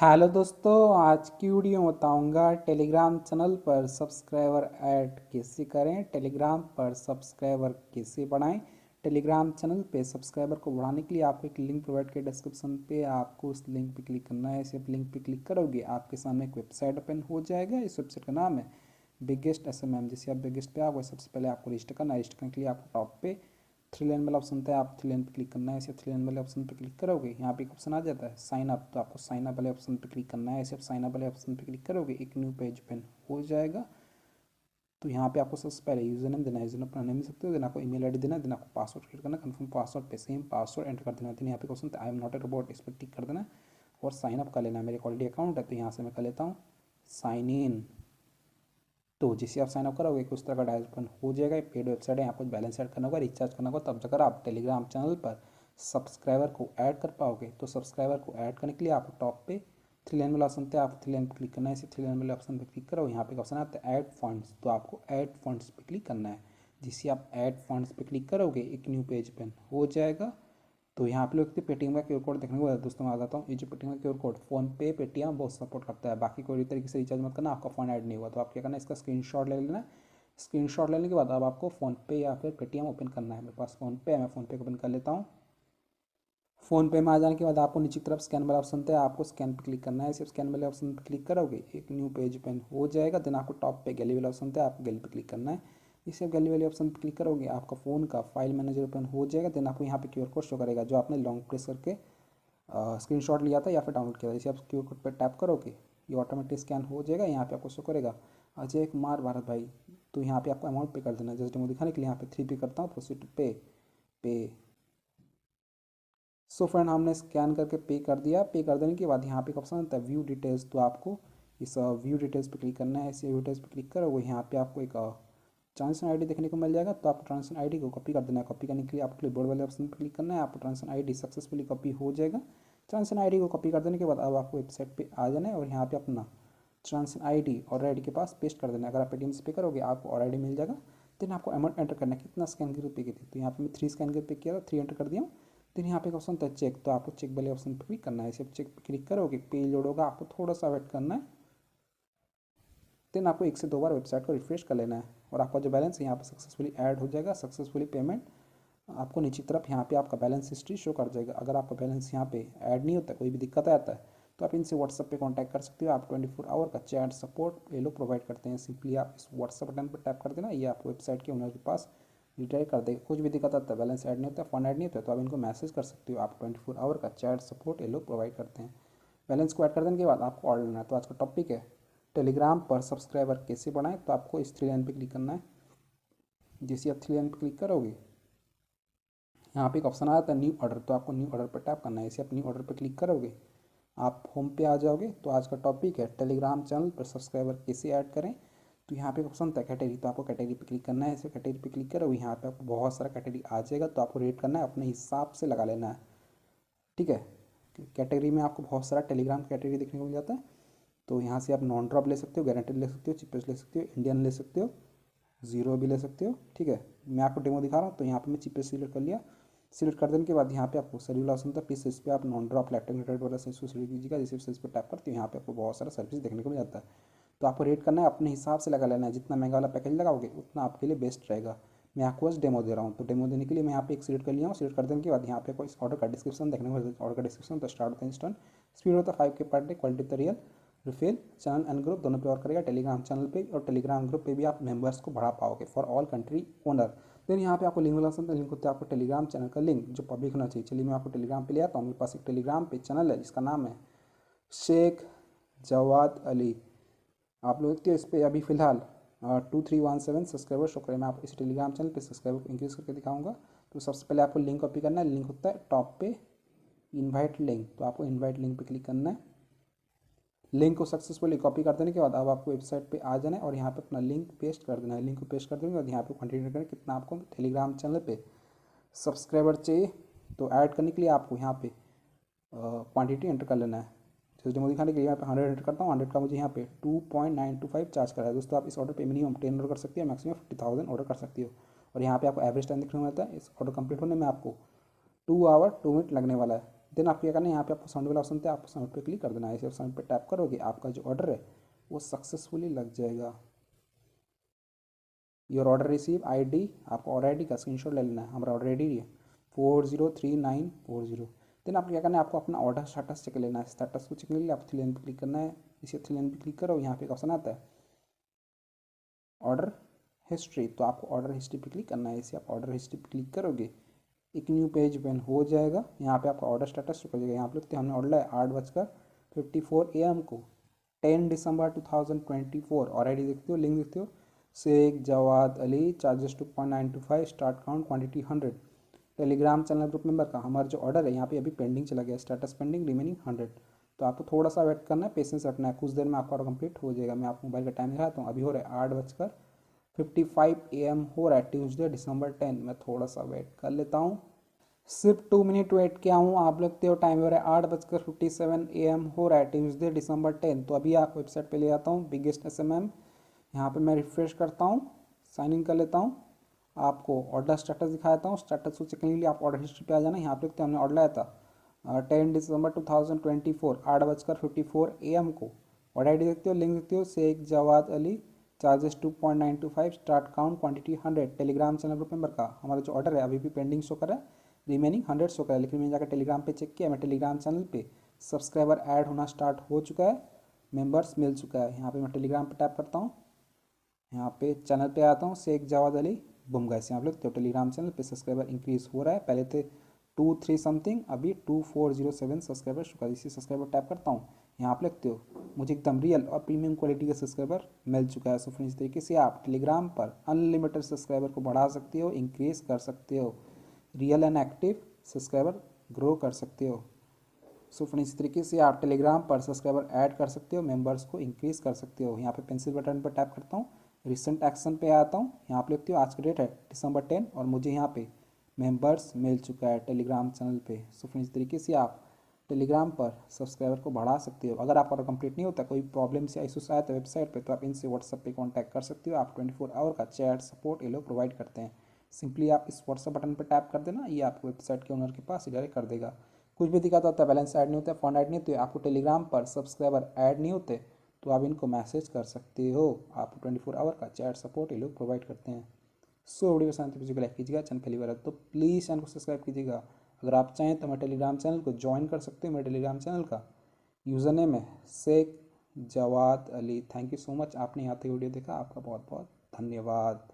Hello दोस्तों, आज की वीडियो में बताऊंगा टेलीग्राम चैनल पर सब्सक्राइबर ऐड कैसे करें, टेलीग्राम पर सब्सक्राइबर कैसे बढ़ाएं। टेलीग्राम चैनल पे सब्सक्राइबर को बढ़ाने के लिए आपको एक लिंक प्रोवाइड किया डिस्क्रिप्शन पे, आपको उस लिंक पे क्लिक करना है। सिर्फ लिंक पे क्लिक करोगे आपके सामने एक वेबसाइट ओपन हो जाएगा। इस वेबसाइट का नाम है बिगेस्ट SMM। जैसे आप बिगेस्ट पे आओगे सबसे पहले आपको रजिस्टर करना है। रजिस्टर करने के लिए आपको टॉप पे थ्री लाइन वाला ऑप्शन था, आप थ्री लाइन पे क्लिक करना है। ऐसे थ्री लाइन वाले ऑप्शन पे क्लिक करोगे यहाँ पे एक ऑप्शन आ जाता है साइन अप, तो आपको साइन अप वाले ऑप्शन पे क्लिक करना है। ऐसे आप साइन अप वाले ऑप्शन पे क्लिक करोगे एक न्यू पेज ओपन हो जाएगा। तो यहाँ पे आपको सबसे पहले यूजर नेम देना है, यूजर नेम अपना नेम दे सकते हो, देन आपको ईमेल आईडी देना है, देन आपको पासवर्ड क्रिएट करना, कंफर्म पासवर्ड पे सेम पासवर्ड एंटर कर देना। देन यहाँ पे question I am not a robot, इस पर टिक कर देना और साइन अप कर लेना है। मेरे ऑलरेडी अकाउंट है तो यहाँ से मैं कर लेता हूँ साइन इन। तो जैसे आप साइन अप करोगे उस तरह का डायल ओपन हो जाएगा। एक पेड वेबसाइट है, यहाँ कुछ बैलेंस ऐड करना होगा, रिचार्ज करना होगा, तब जाकर आप टेलीग्राम चैनल पर सब्सक्राइबर को ऐड कर पाओगे। तो सब्सक्राइबर को ऐड करने के लिए आप टॉप पे थ्री लाइन वाला ऑप्शन थे, आप थ्री लाइन पर क्लिक करना है। इसे थ्री लाइन वाले ऑप्शन पर क्लिक करो, यहाँ पे ऑप्शन आता है ऐड फंड्स, तो आपको ऐड फंड्स पर क्लिक करना है। जिससे आप ऐड फंड्स पर क्लिक करोगे एक न्यू पेज ओपन हो जाएगा। तो यहाँ पे लोग पेटीएम का क्यूआर कोड देखने को दोस्तों मैं आ जाता हूँ। ये जो पेटीएम का क्यूआर कोड फोन पे पेटीएम बहुत सपोर्ट करता है, बाकी कोई तरीके से रिचार्ज मत करना, आपका फ़ोन ऐड नहीं हुआ तो आप क्या करना है, इसका स्क्रीनशॉट ले लेना। स्क्रीनशॉट लेने के बाद अब आपको फ़ोन पे या फिर पेटीएम ओपन करना है। मेरे पास फ़ोन पे है, मैं फ़ोन पे ओपन कर लेता हूँ। फ़ोन पे में आ जाने के बाद आपको नीचे की तरफ स्कैन वाला ऑप्शन है, आपको स्कैन पर क्लिक करना है। सिर्फ स्कैन वाले ऑप्शन पर क्लिक करोगे एक न्यू पेज ओपन हो जाएगा। देन आपको टॉप पे गैलरी वाला ऑप्शन है, आपको गैलरी पर क्लिक करना है। इसे गैलरी वाले ऑप्शन पर क्लिक करोगे आपका फ़ोन का फाइल मैनेजर ओपन हो जाएगा। देन आपको यहाँ पे क्यूआर कोड शो करेगा जो आपने लॉन्ग प्रेस करके स्क्रीनशॉट लिया था या फिर डाउनलोड किया था। जैसे आप क्यूआर कोड पर टैप करोगे ये ऑटोमेटिक स्कैन हो जाएगा। यहाँ पे आपको शो करेगा अजय कुमार भारत भाई, तो यहाँ पे आपको अमाउंट पे कर देना है। जस्ट डेमो दिखाने के लिए यहाँ पे 3 पे करता हूँ, प्रोसीड टू पे पे। सो फ्रेंड हमने स्कैन करके पे कर दिया। पे कर देने के बाद यहाँ पे एक ऑप्शन आता है व्यू डिटेल्स, तो आपको इस व्यू डिटेल्स पे क्लिक करना है। ऐसे व्यू डिटेल्स पे क्लिक करोगे यहाँ पे आपको एक ट्रांजेक्शन आईडी देखने को मिल जाएगा, तो आपको ट्रांजेक्शन आईडी को कॉपी कर देना है। कॉपी करने के लिए आपको क्लिपबोर्ड वाले ऑप्शन पर क्लिक करना है, आपको ट्रांजेक्शन आईडी सक्सेसफुली कॉपी हो जाएगा। ट्रांजेक्शन आईडी को कॉपी कर देने के बाद अब आपको वेबसाइट पे आ जाना है और यहाँ पे अपना ट्रांजेक्शन आईडी और आईडी के पास पेस्ट कर देना है। अगर आप पेटीएम से पे करोगे आपको और आईडी मिल जाएगा। देन आपको अमाउंट एंटर करना है, कितना स्कैन करके पे की थी, तो यहाँ पे मैं 3 स्कैन करके पे किया था, 3 एंटर कर दिया हूँ। देन यहाँ पे एक ऑप्शन था चेक, तो आपको चेक वाले ऑप्शन पर क्लिक करना है। सिर्फ चेक पे क्लिक करोगे पेज लोड होगा, आपको थोड़ा सा वेट करना है। देन आपको 1 से 2 बार वेबसाइट को रिफ्रेश कर लेना है और आपका जो बैलेंस है यहाँ पे सक्सेसफुली ऐड हो जाएगा। सक्सेसफुली पेमेंट आपको नीचे की तरफ यहाँ पे आपका बैलेंस हिस्ट्री शो कर जाएगा। अगर आपका बैलेंस यहाँ पे ऐड नहीं होता, कोई भी दिक्कत आता है, तो आप इनसे व्हाट्सअप पे कांटेक्ट कर सकते हो। आप 24 आवर का चैट सपोर्ट ये लोग प्रोवाइड करते हैं। सिंपली आप इस व्हाट्सअप बटन पर टैप कर देना, ये आपको वेबसाइट के ओनर के पास रिटायर कर देगा। कुछ भी दिक्कत आता है, बैलेंस ऐड नहीं होता, फंड ऐड नहीं होता, तो आप इनको मैसेज कर सकते हो। आप 24 आवर का चैट सपोर्ट ये लोग प्रोवाइड करते हैं। बैलेंस को ऐड कर देने के बाद आपको ऑर्डर लेना है। तो आज का टॉपिक है टेलीग्राम पर सब्सक्राइबर कैसे बढ़ाएं। तो आपको इस थ्री लाइन पर क्लिक करना है। जैसे आप थ्री लाइन पर क्लिक करोगे यहाँ पे एक ऑप्शन आता है न्यू ऑर्डर, तो आपको न्यू ऑर्डर पर टैप करना है। इसे आप न्यू ऑर्डर पर क्लिक करोगे आप होम पे आ जाओगे। तो आज का टॉपिक है टेलीग्राम चैनल पर सब्सक्राइबर कैसे ऐड करें। तो यहाँ पे एक ऑप्शन था कैटेगरी, तो आपको कैटेगरी पे क्लिक करना है। इसे कैटेगरी पे क्लिक करोगे यहाँ पे आपको बहुत सारा कैटेगरी आ जाएगा, तो आपको रेट करना है, अपने हिसाब से लगा लेना है। ठीक है, कैटेगरी में आपको बहुत सारा टेलीग्राम कैटेगरी देखने को मिल जाता है। तो यहाँ से आप नॉन ड्रॉप ले सकते हो, गारंटेड ले सकते हो, चिपेस्ट ले सकते हो, इंडियन ले सकते हो, जीरो भी ले सकते हो। ठीक है, मैं आपको डेमो दिखा रहा हूँ। तो यहाँ पे मैं चिपेस्ट सिलेक्ट कर लिया। सिलेक्ट कर देने के बाद यहाँ पे आपको शेड्यूल ऑप्शन था, प्लीज इस पर आप नॉन ड्रॉप लैक्टिक वाला सेंस को सिलेक्ट कीजिएगा। जैसे इस पर टैप करते हो यहाँ पे आपको बहुत सारा सर्विस देखने को मिल जाता है। तो आपको रेट करना है, अपने हिसाब से लगा लेना है। जितना महंगा वाला पैकेज लगाओगे उतना आपके लिए बेस्ट रहेगा। मैं आपको बस डेमो दे रहा हूँ, तो डेमो देने के लिए मैं यहाँ पे एक सिलेक्ट कर लिया हूँ। सिलेक्ट कर देने के बाद यहाँ पे कोई इस ऑर्डर का डिस्क्रिप्शन देखने को मिलता है। ऑर्डर का डिस्क्रिप्शन तो स्टार्ट होता है इंस्टेंट, स्पीड होता है 5K पर डे, क्वालिटी तो real, refill channel and group दोनों पे और करेगा। टेलीग्राम चैनल पे और टेलीग्राम ग्रुप पे भी आप मेंबर्स को बढ़ा पाओगे for all country owner. Then यहाँ पे आपको लिंक वाला ऑप्शन, लिंक होता है आपको टेलीग्राम चैनल का लिंक जो पब्लिक होना चाहिए। चलिए मैं आपको टेलीग्राम पे ले आता हूँ। मेरे पास एक टेलीग्राम पे चैनल है जिसका नाम है शेख जवाद अली। आप लोग देखते हो इस पर अभी फिलहाल 2317 सब्सक्राइबर शो करें। मैं आपको इस टेलीग्राम चैनल पे सब्सक्राइबर इंक्रीज करके दिखाऊंगा। तो सबसे पहले आपको लिंक कॉपी करना है। लिंक होता है टॉप पे इनवाइट लिंक, तो आपको इनवाइट लिंक पे क्लिक करना है। लिंक को सक्सेसफुली कॉपी कर देने के बाद अब आपको वेबसाइट पे आ जाना है और यहाँ पे अपना लिंक पेस्ट कर देना है। लिंक को पेस्ट कर देने के बाद यहाँ पे क्वान्टिटी करें कितना आपको टेलीग्राम चैनल पे सब्सक्राइबर चाहिए। तो ऐड करने के लिए आपको यहाँ पे क्वांटिटी एंटर कर लेना है। जैसे डेमो दिखाने के लिए यहाँ पे 100 एंटर करता हूँ। 100 का मुझे यहाँ पे 2.925 चार्ज करा है। दोस्तों आप इस ऑर्डर पे मिनिमम 10 ऑर्डर कर सकते हो, मैक्सिमम 50,000 ऑर्डर कर सकती हो। और यहाँ पे आपको एवरेज टाइम देखने को मिलता है। इस ऑर्डर कंप्लीट होने में आपको 2 आवर 2 मिनट लगने वाला है। देन आपको क्या करना है, यहाँ पे आपको सबमिट वाला ऑप्शन था, आपको सबमिट पे क्लिक कर देना है। ऐसे सबमिट पे टैप करोगे, आपका जो ऑर्डर है वो सक्सेसफुली लग जाएगा। योर ऑर्डर रिसीव ID, आपको ऑर्डर ID का स्क्रीनशॉट ले लेना है। हमारा ऑर्डर ID है 403940। देन आपको क्या करना है, आपको अपना ऑर्डर स्टेटस चेक लेना है। स्टेटस को चेक ले लिया, आपको 3 लाइन पर क्लिक करना है। इसे 3 लाइन पर क्लिक करो, यहाँ पे एक ऑप्शन आता है ऑर्डर हिस्ट्री, तो आपको ऑर्डर हिस्ट्री पे क्लिक करना है। इसे आप ऑर्डर हिस्ट्री पे क्लिक करोगे, एक न्यू पेज ओपन हो जाएगा। यहाँ पे आपका ऑर्डर स्टेटस शो कर जाएगा। यहाँ पे लिखते हैं हमने ऑर्डर है 8:54 AM को 10 दिसंबर 2024। और ID देखते हो, लिंक देखते हो, Sheikh Jawad Ali, charges 2.925, start count quantity 100, Telegram channel group member का। हमारा जो ऑर्डर है यहाँ पे अभी पेंडिंग चला गया, स्टेटस पेंडिंग, रिमेनिंग 100। तो आपको थोड़ा सा वेट करना है, पेशेंस रखना है, कुछ देर में आपका ऑर्डर कंप्लीट हो जाएगा। मैं आपको मोबाइल का टाइम दिखाता हूँ, अभी हो रहा है 8:55 AM हो रहा है, ट्यूसडे December 10। मैं थोड़ा सा वेट कर लेता हूँ, सिर्फ 2 मिनट वेट किया हूँ। आप लगते हो टाइम हो रहा है 8:57 AM हो रहा है, ट्यूसडे December 10। तो अभी आप वेबसाइट पे ले आता हूँ, बिगेस्ट SMM। यहाँ पे मैं रिफ्रेश करता हूँ, साइन इन कर लेता हूँ, आपको ऑर्डर स्टेटस दिखाता हूँ। स्टेटस को चेक करने के लिए आप ऑर्डर हिस्ट्री पे आ जाना। यहाँ पे लिखते हैं हमने ऑर्डर लाया था 10 दिसंबर 2024 8:54 AM को। ऑर्डर ID देखते हो, लिंक देखते हो, Sheikh Jawad Ali, charges 2.925, start count quantity 100, Telegram channel group member का। हमारा जो ऑर्डर है अभी भी पेंडिंग शो कर रहा है, रिमेनिंग 100 शो कर रहा है। लेकिन मैंने जाकर टेलीग्राम पे चेक किया, मैं टेलीग्राम चैनल पे सब्सक्राइबर ऐड होना स्टार्ट हो चुका है, मेंबर्स मिल चुका है। यहाँ पे मैं टेलीग्राम पे टैप करता हूँ, यहाँ पे चैनल पे आता हूँ, शेख जवाद अली, बुम गाइस। यहाँ पे लोग तो टेलीग्राम चैनल पे सब्सक्राइबर इंक्रीज हो रहा है, पहले थे 23 समथिंग, अभी 2407 सब्सक्राइबर शुक्र। इसी सब्सक्राइबर टैप करता हूँ, यहाँ पे लिखते हो मुझे एकदम रियल और प्रीमियम क्वालिटी का सब्सक्राइबर मिल चुका है। सो फ्रेंड्स, इस तरीके से आप टेलीग्राम पर अनलिमिटेड सब्सक्राइबर को बढ़ा सकते हो, इंक्रीज कर सकते हो, real and active subscriber grow कर सकते हो। सो फ्रेंड्स, इस तरीके से आप टेलीग्राम पर सब्सक्राइबर ऐड कर सकते हो, मेंबर्स को इंक्रीज कर सकते हो। यहाँ पे पेंसिल बटन पर टैप करता हूँ, रिसेंट एक्शन पे आता हूँ, यहाँ पे लिखती हूँ आज का डेट है December 10 और मुझे यहाँ पे मेंबर्स मिल चुका है टेलीग्राम चैनल पे। सो फ्रेंड्स, इस तरीके से आप टेलीग्राम पर सब्सक्राइबर को बढ़ा सकते हो। अगर आपका ऑर्डर कंप्लीट नहीं होता, कोई प्रॉब्लम या इशूज आया तो वेबसाइट पे, तो आप इनसे व्हाट्सएप पे कांटेक्ट कर सकते हो। आप 24 आवर का चैट सपोर्ट ये लोग प्रोवाइड करते हैं। सिंपली आप इस व्हाट्सएप बटन पर टैप कर देना, ये आपको वेबसाइट के ओनर के पास डायरेक्ट कर देगा। कुछ भी दिखाता होता है, बैलेंस ऐड नहीं होता है, फंड ऐड नहीं होते, आपको टेलीग्राम पर सब्सक्राइबर ऐड नहीं होते, तो आप इनको मैसेज कर सकते हो। आपको 24 आवर का चैट सपोर्ट ये लोग प्रोवाइड करते हैं। सो वीडियो पसंद तो लाइक कीजिएगा, चैनल पहली बार है तो प्लीज़ चैनल को सब्सक्राइब कीजिएगा। अगर आप चाहें तो मैं टेलीग्राम चैनल को ज्वाइन कर सकते हो। मेरे टेलीग्राम चैनल का यूज़र नेम है Sheikh Jawad Ali. Thank you so much, आपने यहाँ तक वीडियो देखा, आपका बहुत बहुत धन्यवाद।